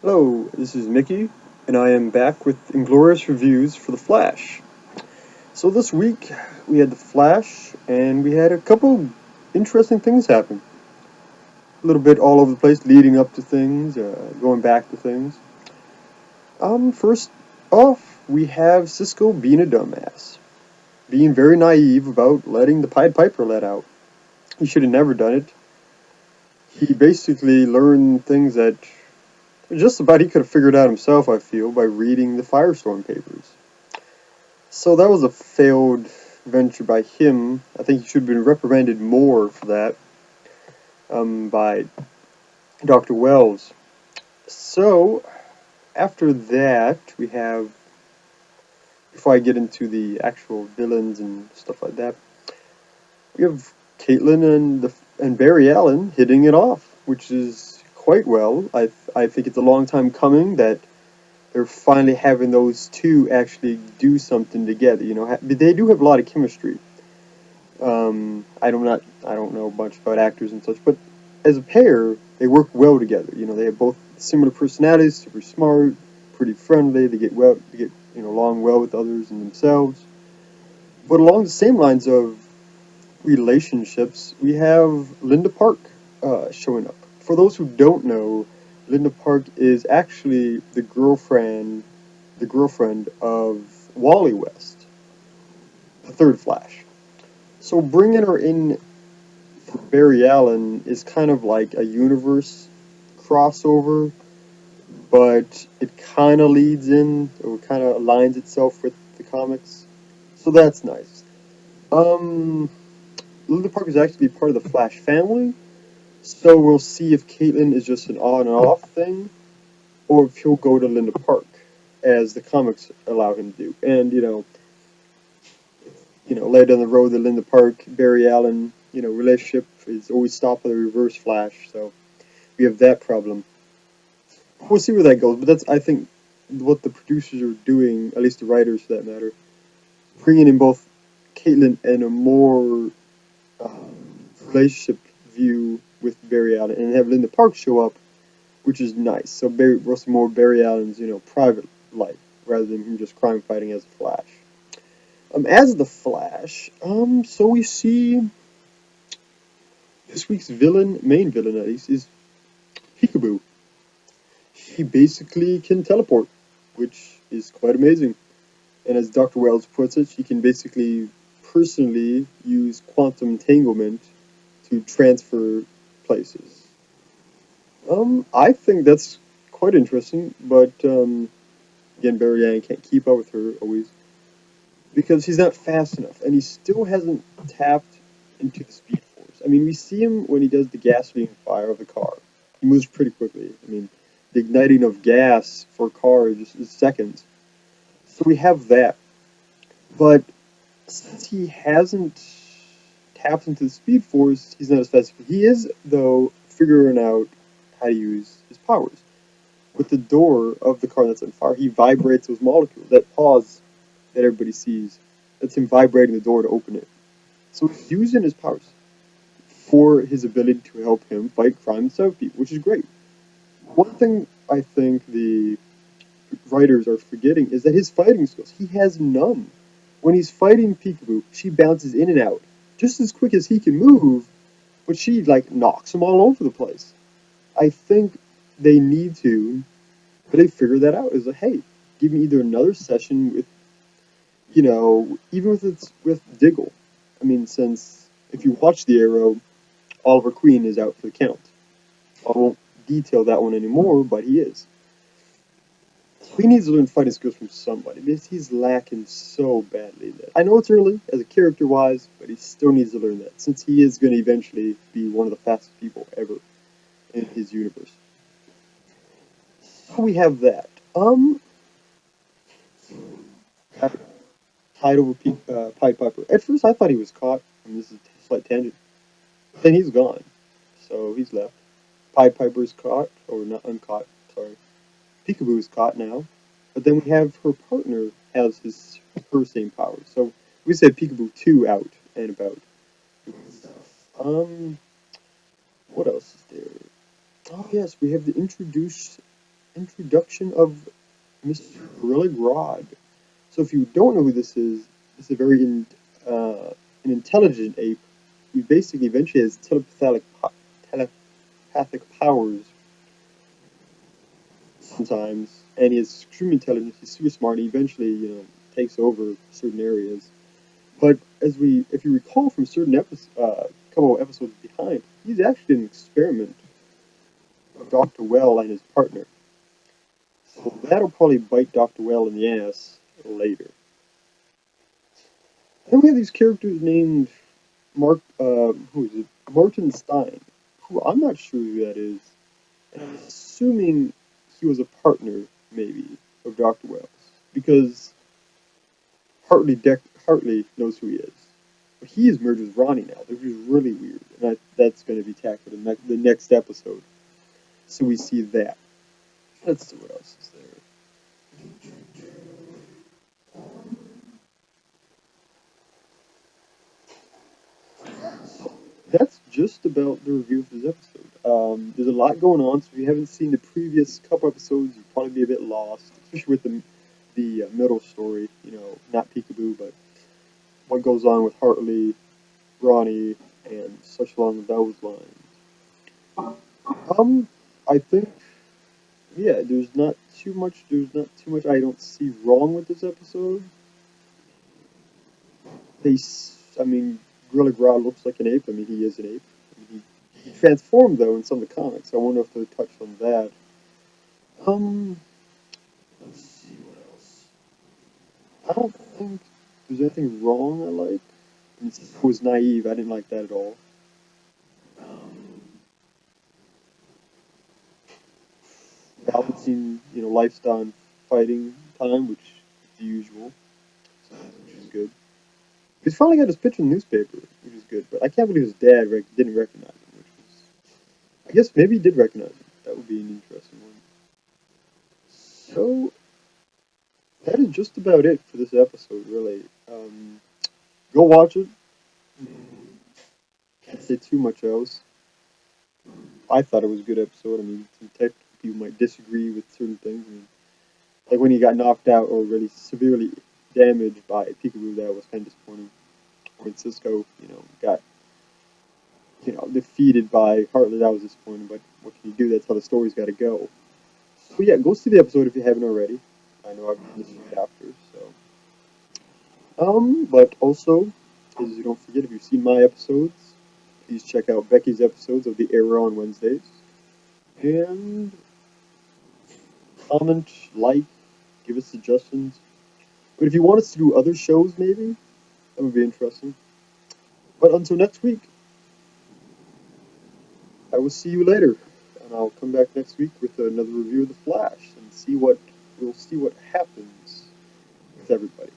Hello, this is Mickey, and I am back with Inglorious Reviews for The Flash. So this week, we had The Flash, and we had a couple interesting things happen. A little bit all over the place, leading up to things, going back to things. First off, we have Cisco being a dumbass. Being very naive about letting the Pied Piper let out. He should have never done it. He basically learned things that just about he could have figured out himself, I feel, by reading the Firestorm papers. So that was a failed venture by him. I think he should have been reprimanded more for that by Dr. Wells. So after that, we have, before I get into the actual villains and stuff like that, we have Caitlin and Barry Allen hitting it off, which is quite well. I think it's a long time coming that they're finally having those two actually do something together. They do have a lot of chemistry. I don't know much about actors and such, but as a pair, they work well together. They have both similar personalities, super smart, pretty friendly. They get along well with others and themselves. But along the same lines of relationships, we have Linda Park showing up. For those who don't know, Linda Park is actually the girlfriend of Wally West, the third Flash. So bringing her in for Barry Allen is kind of like a universe crossover, but it kind of leads in, or kind of aligns itself with the comics. So that's nice. Um, Linda Park is actually part of the Flash family, so we'll see if Caitlin is just an on and off thing, or if he'll go to Linda Park, as the comics allow him to do. And later down the road, the Linda Park Barry Allen relationship is always stopped by the Reverse Flash, so we have that problem. We'll see where that goes, but that's, I think, what the producers are doing, at least the writers for that matter, bringing in both Caitlin and a more uh, relationship view with Barry Allen, and have Linda Park show up, which is nice. So Russell more Barry Allen's private life rather than him just crime fighting as a Flash. As the Flash, so we see this week's main villain at least, is Peek-a-boo. He basically can teleport, which is quite amazing. And as Dr. Wells puts it, she can basically personally use quantum entanglement to transfer places. I think that's quite interesting, but again, Barry Yang can't keep up with her always because he's not fast enough, and he still hasn't tapped into the Speed Force. I mean, we see him when he does the gasoline fire of the car. He moves pretty quickly. I mean, the igniting of gas for a car is seconds. So we have that. But since he hasn't tapped into the Speed Force, he's not as fast. He is, though, figuring out how to use his powers. With the door of the car that's on fire, he vibrates those molecules. That pause that everybody sees, that's him vibrating the door to open it. So he's using his powers for his ability to help him fight crime and save people, which is great. One thing I think the writers are forgetting is that his fighting skills, he has none. When he's fighting Peekaboo, she bounces in and out just as quick as he can move, but she knocks him all over the place. I think they need to, but they figure that out. Is like, hey, give me either another session with, even with Diggle. I mean, since if you watch the Arrow, Oliver Queen is out for the count. I won't detail that one anymore, but he is. So he needs to learn fighting skills from somebody because he's lacking so badly. That I know it's early as a character-wise, but he still needs to learn that since he is going to eventually be one of the fastest people ever in his universe. So we have that. Tied over Pied Piper. At first, I thought he was caught. And this is a slight tangent. Then he's gone, so he's left. Pied Piper's caught, or not uncaught. Sorry. Peekaboo is caught now, but then we have her partner has her same powers. So we said Peekaboo 2 out and about doing stuff. What else is there? Oh yes, we have the introduction of Mr. Gorilla Grodd. So if you don't know who this is a very an intelligent ape who basically eventually has telepathic powers sometimes, and he is extremely intelligent. He's super smart. And he eventually, takes over certain areas. But if you recall from certain couple of episodes behind, he's actually an experiment of Dr. Well and his partner. So that'll probably bite Dr. Well in the ass later. Then we have these characters named who is it? Martin Stein, who I'm not sure who that is, and I'm assuming he was a partner, maybe, of Dr. Wells, because Hartley knows who he is. But he is merged with Ronnie now, which is really weird, and that's going to be tackled in the next episode. So we see that. Let's see what else is there. That's just about the review of this episode. There's a lot going on, so if you haven't seen the previous couple episodes, you'll probably be a bit lost, especially with the middle story. Not Peek-a-boo, but what goes on with Hartley, Ronnie, and such along those lines. I think, yeah, there's not too much. There's not too much I don't see wrong with this episode. I mean, Gorilla Grodd looks like an ape. I mean, he is an ape. I mean, he transformed though in some of the comics. I wonder if they touched on that. Um, let's see what else. I don't think there's anything wrong I like. I mean, it was naive. I didn't like that at all. Um, Balancing, lifestyle and fighting time, which is the usual, which is good. He's finally got his picture in the newspaper, which is good. But I can't believe his dad didn't recognize him, which is, I guess maybe he did recognize him. That would be an interesting one. So that is just about it for this episode, really. Go watch it. Can't say too much else. I thought it was a good episode. I mean, some technical people might disagree with certain things. I mean, like when he got knocked out or really severely damaged by Peek-a-boo, that was kind of disappointing. When Cisco, got defeated by Hartley, that was disappointing. But what can you do? That's how the story's got to go. So yeah, go see the episode if you haven't already. I know I've done this right after, so. But also, as you don't forget, if you've seen my episodes, please check out Becky's episodes of the Error on Wednesdays. And comment, like, give us suggestions. But if you want us to do other shows, maybe, that would be interesting. But until next week, I will see you later. And I'll come back next week with another review of The Flash and we'll see what happens with everybody.